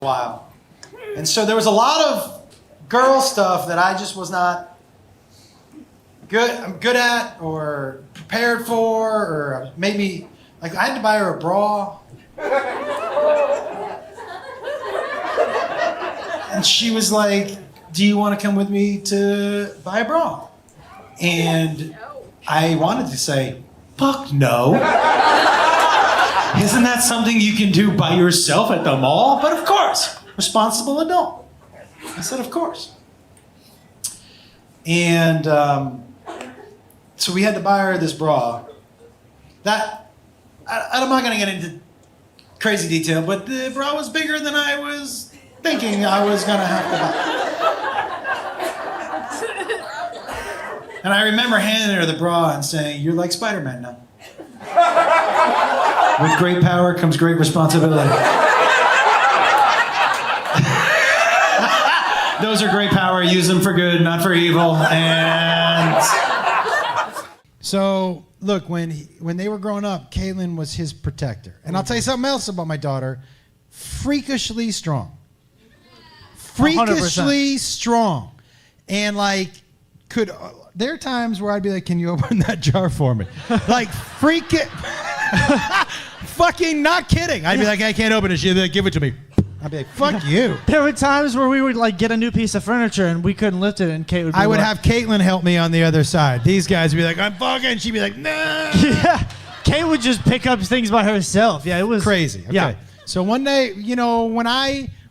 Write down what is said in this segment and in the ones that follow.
while. And so there was a lot of girl stuff that I just was not good at or prepared for, or made me, like, I had to buy her a bra. And she was like, do you want to come with me to buy a bra? And I wanted to say, fuck no. Isn't that something you can do by yourself at the mall? But of course, responsible adult. I said, of course. And so we had to buy her this bra. I'm not going to get into crazy detail, but the bra was bigger than I was thinking I was going to have to buy. And I remember handing her the bra and saying, you're like Spider-Man now. With great power comes great responsibility. Those are great power. Use them for good, not for evil. And so, look, when they were growing up, Caitlin was his protector. And I'll tell you something else about my daughter. Freakishly strong. Freakishly 100%. Strong. And like, there are times where I'd be like, can you open that jar for me? Like, fucking not kidding. I'd be like, I can't open it. She'd be like, give it to me. I'd be like, fuck you. There were times where we would like get a new piece of furniture and we couldn't lift it, and Kate would be I would have Caitlin help me on the other side. These guys would be like, I'm fucking. She'd be like, no. Yeah. Kate would just pick up things by herself. Yeah, it was crazy. Okay. Yeah. So one day, you know, when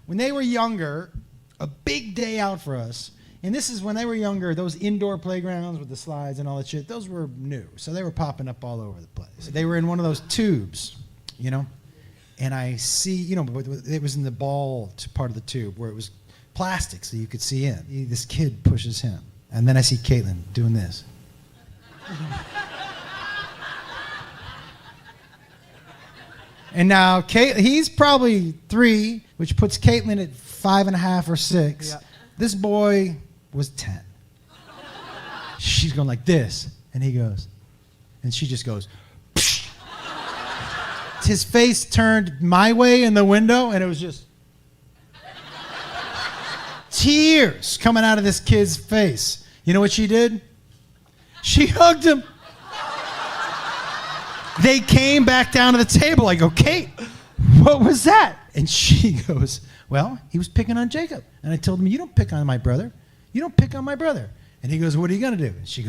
they were younger, a big day out for us. And this is when they were younger, those indoor playgrounds with the slides and all that shit, those were new. So they were popping up all over the place. They were in one of those tubes, you know? And I see, you know, it was in the ball part of the tube where it was plastic so you could see in. This kid pushes him. And then I see Caitlin doing this. And now he's probably 3, which puts Caitlin at 5.5 or 6. Yeah. This boy was 10. She's going like this, and he goes, and she just goes, psh. His face turned my way in the window, and it was just tears coming out of this kid's face. You know what she did? She hugged him. They came back down to the table. I go, Kate, what was that? And she goes, well, he was picking on Jacob. And I told him, you don't pick on my brother. You don't pick on my brother. And he goes, what are you going to do? And she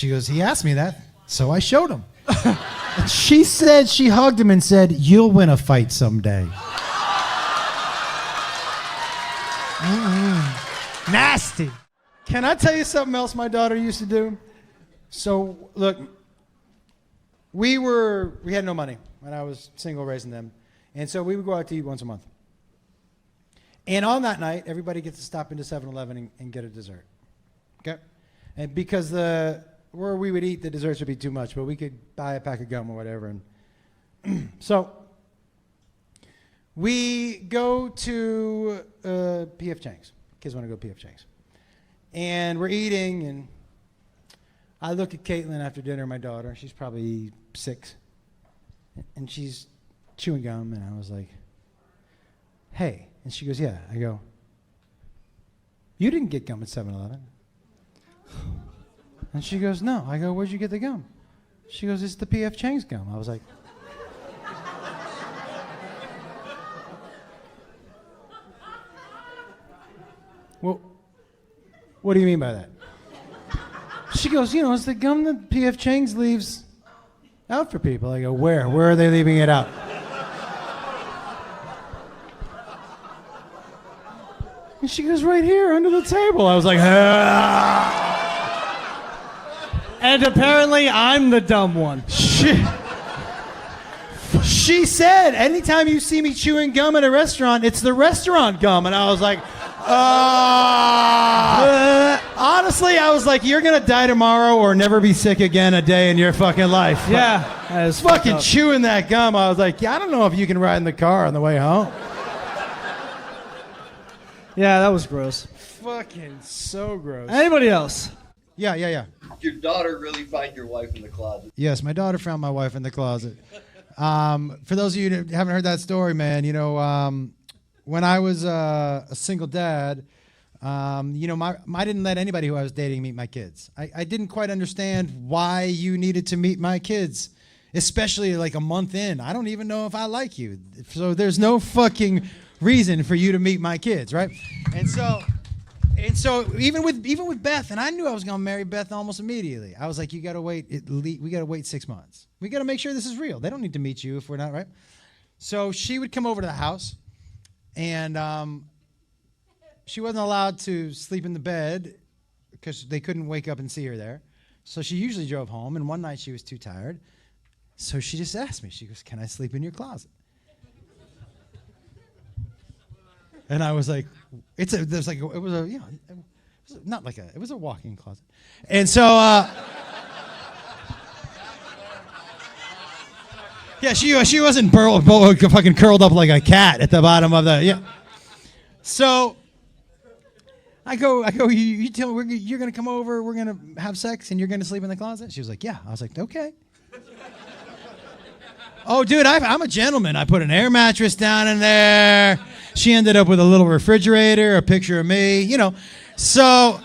goes, he asked me that, so I showed him. And she said, she hugged him and said, you'll win a fight someday. Nasty. Can I tell you something else my daughter used to do? So, look, we had no money when I was single raising them. And so we would go out to eat once a month. And on that night, everybody gets to stop into 7-Eleven and get a dessert. Okay? And because where we would eat, the desserts would be too much, but we could buy a pack of gum or whatever. And so we go to P.F. Chang's. Kids want to go to P.F. Chang's. And we're eating, and I look at Caitlin after dinner, my daughter. She's probably 6. And she's chewing gum, and I was like, hey. And she goes, yeah. I go, you didn't get gum at 7-Eleven. And she goes, no. I go, where'd you get the gum? She goes, it's the P.F. Chang's gum. I was like, well, what do you mean by that? She goes, you know, it's the gum that P.F. Chang's leaves out for people. I go, where? Where are they leaving it out? And she goes, right here under the table. I was like, ah. And apparently I'm the dumb one. She said, anytime you see me chewing gum at a restaurant, it's the restaurant gum. And I was like, honestly, I was like, you're going to die tomorrow or never be sick again a day in your fucking life. Yeah. I was fucking chewing that gum. I was like, yeah, I don't know if you can ride in the car on the way home. Yeah, that was gross. Fucking so gross. Anybody else? Yeah. Your daughter really find your wife in the closet? Yes, my daughter found my wife in the closet. For those of you that haven't heard that story, man, you know, when I was a single dad, you know, I didn't let anybody who I was dating meet my kids. I didn't quite understand why you needed to meet my kids, especially like a month in. I don't even know if I like you. So there's no fucking reason for you to meet my kids, right? And so even with Beth, and I knew I was gonna marry Beth almost immediately. I was like, you gotta wait. We gotta wait 6 months. We gotta make sure this is real. They don't need to meet you if we're not, right? So she would come over to the house, and she wasn't allowed to sleep in the bed because they couldn't wake up and see her there. So she usually drove home, and one night she was too tired. So she just asked me, she goes, "Can I sleep in your closet?" And I was like, it was a walk-in closet. And so, yeah, she wasn't fucking curled up like a cat at the bottom of the, yeah. So I go, you tell me you're going to come over, we're going to have sex, and you're going to sleep in the closet? She was like, yeah. I was like, okay. Oh, dude, I'm a gentleman. I put an air mattress down in there. She ended up with a little refrigerator, a picture of me, you know. So,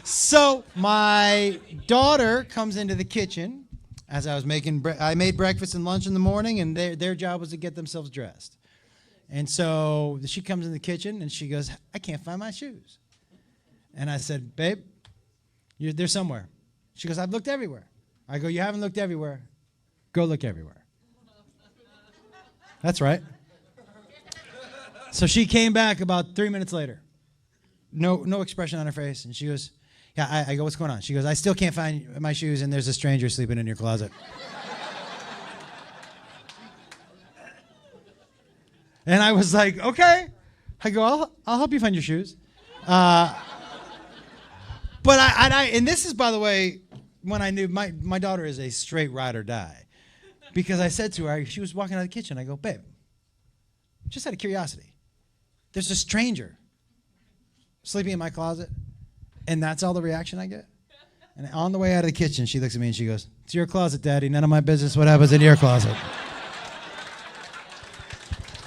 so my daughter comes into the kitchen as I was I made breakfast and lunch in the morning, and their job was to get themselves dressed. And so she comes in the kitchen, and she goes, "I can't find my shoes." And I said, "Babe, they're somewhere." She goes, "I've looked everywhere." I go, "You haven't looked everywhere. Go look everywhere." That's right. So she came back about 3 minutes later. No expression on her face. And she goes, yeah, I go, "What's going on?" She goes, "I still can't find my shoes, and there's a stranger sleeping in your closet." And I was like, okay. I go, I'll help you find your shoes. But and this is, by the way, when I knew my daughter is a straight ride or die. Because I said to her, she was walking out of the kitchen, I go, "Babe, just out of curiosity, there's a stranger sleeping in my closet, and that's all the reaction I get?" And on the way out of the kitchen, she looks at me and she goes, "It's your closet, Daddy. None of my business what happens in your closet."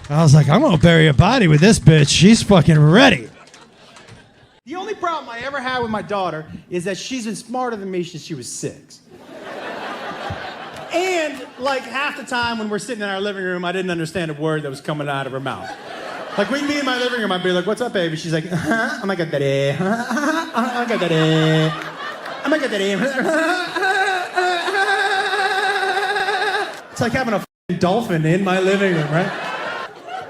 I was like, I'm going to bury a body with this bitch. She's fucking ready. The only problem I ever had with my daughter is that she's been smarter than me since she was 6. And like half the time when we're sitting in our living room, I didn't understand a word that was coming out of her mouth. Like we'd be in my living room, I'd be like, "What's up, baby?" She's like, "Oh my God, Daddy. Oh my God, Daddy. Oh my God, Daddy." It's like having a f***ing dolphin in my living room, right?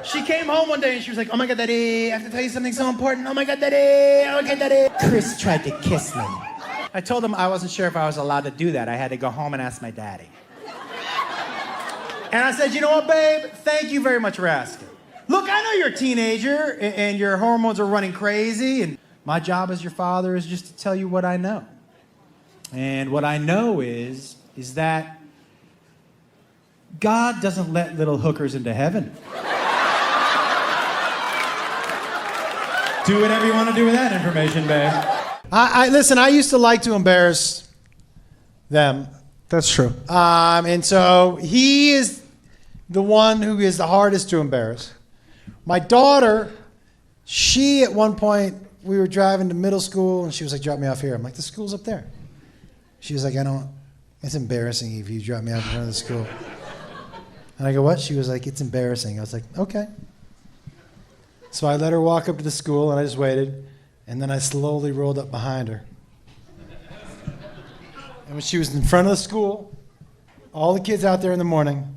She came home one day and she was like, "Oh my God, Daddy, I have to tell you something so important. Oh my God, Daddy. Oh my God, Daddy." Chris tried to kiss me. I told him I wasn't sure if I was allowed to do that. I had to go home and ask my daddy. And I said, "You know what, babe? Thank you very much for asking. Look, I know you're a teenager and your hormones are running crazy, and my job as your father is just to tell you what I know. And what I know is that God doesn't let little hookers into heaven. Do whatever you want to do with that information, babe." Listen, I used to like to embarrass them. That's true. And so he is the one who is the hardest to embarrass. My daughter, she at one point, we were driving to middle school, and she was like, "Drop me off here." I'm like, "The school's up there." She was like, "It's embarrassing if you drop me off in front of the school." And I go, "What?" She was like, "It's embarrassing." I was like, "Okay." So I let her walk up to the school, and I just waited, and then I slowly rolled up behind her. And when she was in front of the school, all the kids out there in the morning,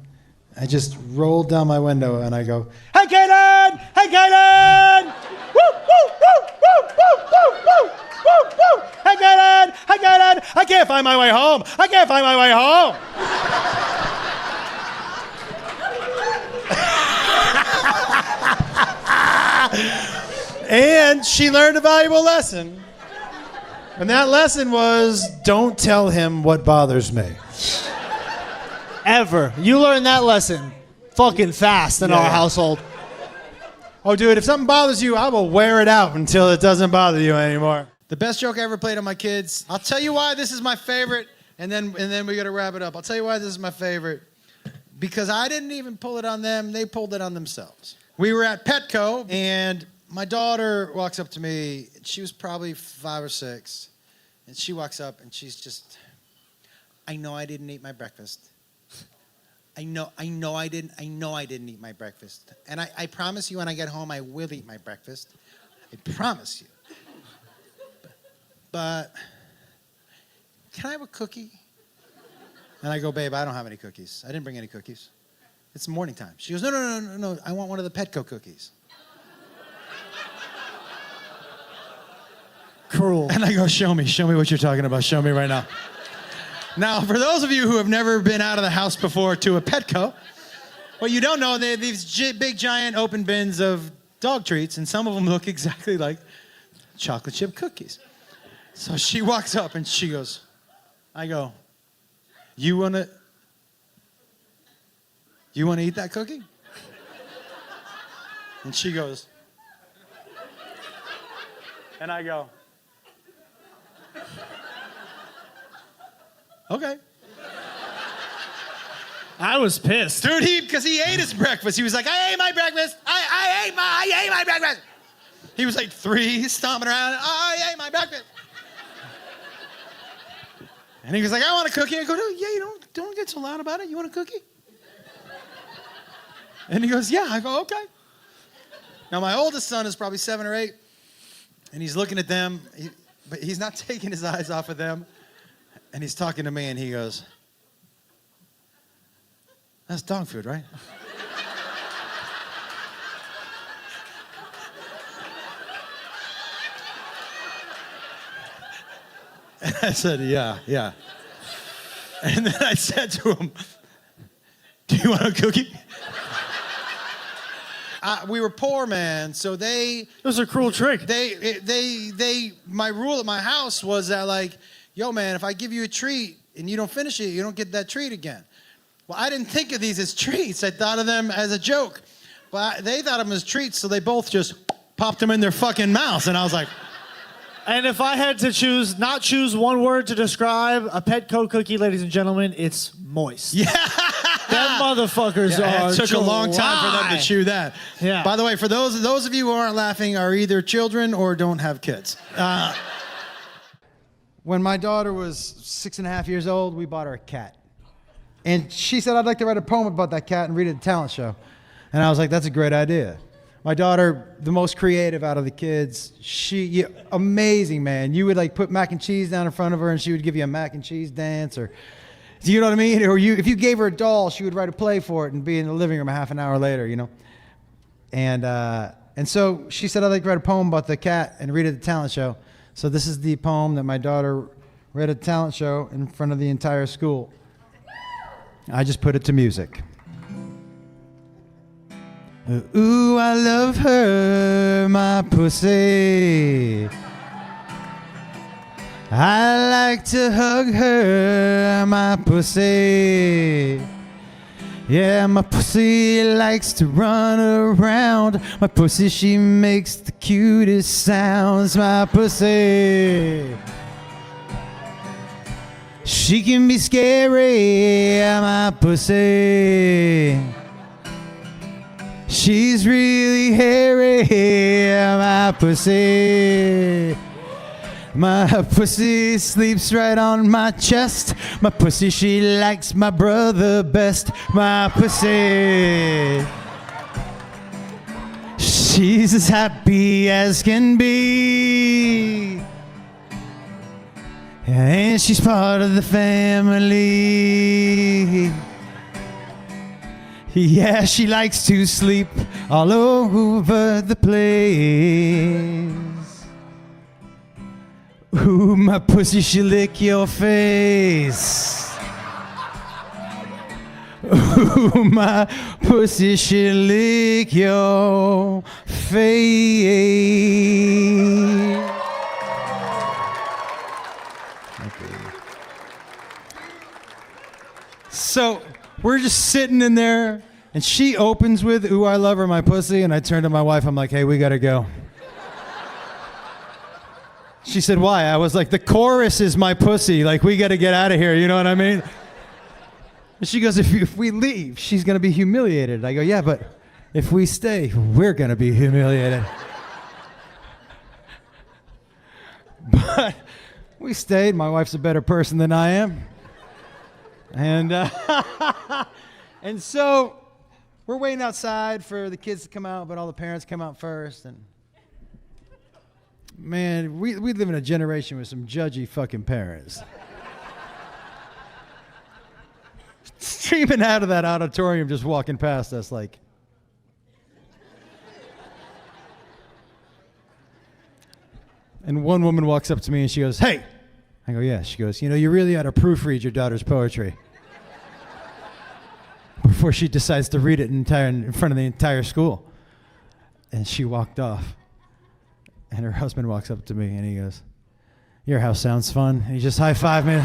I just rolled down my window and I go, "Hey, Kaden! Hey, Kaden! Woo, woo, woo, woo, woo, woo, woo, woo, woo! Hey, Kaden! Hey, Kaden! I can't find my way home! I can't find my way home!" And she learned a valuable lesson. And that lesson was, don't tell him what bothers me. Ever. You learned that lesson fucking fast in our household. Oh, dude, if something bothers you, I will wear it out until it doesn't bother you anymore. The best joke I ever played on my kids. I'll tell you why this is my favorite, and then we got to wrap it up. I'll tell you why this is my favorite. Because I didn't even pull it on them. They pulled it on themselves. we were at Petco, and my daughter walks up to me. She was probably 5 or 6, and she walks up, and she's just, I know I didn't eat my breakfast. I know I didn't eat my breakfast. And I promise you when I get home, I will eat my breakfast. I promise you. But can I have a cookie? And I go, babe, I don't have any cookies. I didn't bring any cookies. It's morning time. She goes, no. I want one of the Petco cookies. Cruel. And I go, show me what you're talking about. Show me right now. Now, for those of you who have never been out of the house before to a Petco, what you don't know, they have these big, giant open bins of dog treats, and some of them look exactly like chocolate chip cookies. So she walks up and she goes, I go, you wanna eat that cookie? And she goes, and I go, okay. I was pissed. Dude, because he ate his breakfast. He was like, I ate my breakfast. I ate my breakfast. He was like 3, stomping around. I ate my breakfast. And he was like, I want a cookie. I go, no, yeah, you don't get so loud about it. You want a cookie? And he goes, yeah. I go, okay. Now, my oldest son is probably 7 or 8, and he's looking at them, but he's not taking his eyes off of them. And he's talking to me, and he goes, that's dog food, right? And I said, yeah. And then I said to him, do you want a cookie? We were poor, man, so It was a cruel trick. My rule at my house was that, like, yo, man, if I give you a treat and you don't finish it, you don't get that treat again. Well, I didn't think of these as treats. I thought of them as a joke. But they thought of them as treats, so they both just popped them in their fucking mouths. And I was like... And if I had to not choose one word to describe a Petco cookie, ladies and gentlemen, it's moist. Yeah! Them motherfuckers are It took a long time for them to chew that. Yeah. By the way, for those of you who aren't laughing are either children or don't have kids. When my daughter was 6.5 years old, we bought her a cat. And she said, I'd like to write a poem about that cat and read it at the talent show. And I was like, that's a great idea. My daughter, the most creative out of the kids, amazing, man. You would like put mac and cheese down in front of her and she would give you a mac and cheese dance, or, do you know what I mean? Or if you gave her a doll, she would write a play for it and be in the living room a half an hour later, you know? And so she said, I'd like to write a poem about the cat and read it at the talent show. So this is the poem that my daughter read at the talent show in front of the entire school. I just put it to music. Ooh, I love her, my pussy. I like to hug her, my pussy. Yeah, my pussy likes to run around. My pussy, she makes the cutest sounds, my pussy. She can be scary, my pussy. She's really hairy, my pussy. My pussy sleeps right on my chest. My pussy, she likes my brother best. My pussy, she's as happy as can be. And she's part of the family. Yeah, she likes to sleep all over the place. Ooh, my pussy, she lick your face. Ooh, my pussy, she lick your face. So we're just sitting in there, and she opens with, ooh, I love her, my pussy, and I turn to my wife, I'm like, hey, we gotta go. She said, why? I was like, the chorus is my pussy, like, we gotta get out of here, you know what I mean? And she goes, if we leave, she's gonna be humiliated. I go, yeah, but If we stay, we're going to be humiliated. But we stayed. My wife's a better person than I am. And, and so we're waiting outside for the kids to come out, but all the parents come out first. And man, we live in a generation with some judgy fucking parents. Streaming out of that auditorium, just walking past us like. And one woman walks up to me and she goes, "Hey." I go, "Yeah." She goes, "You really ought to proofread your daughter's poetry." Before she decides to read it in front of the entire school. And she walked off. And her husband walks up to me and he goes, "Your house sounds fun." And he just high-fived me.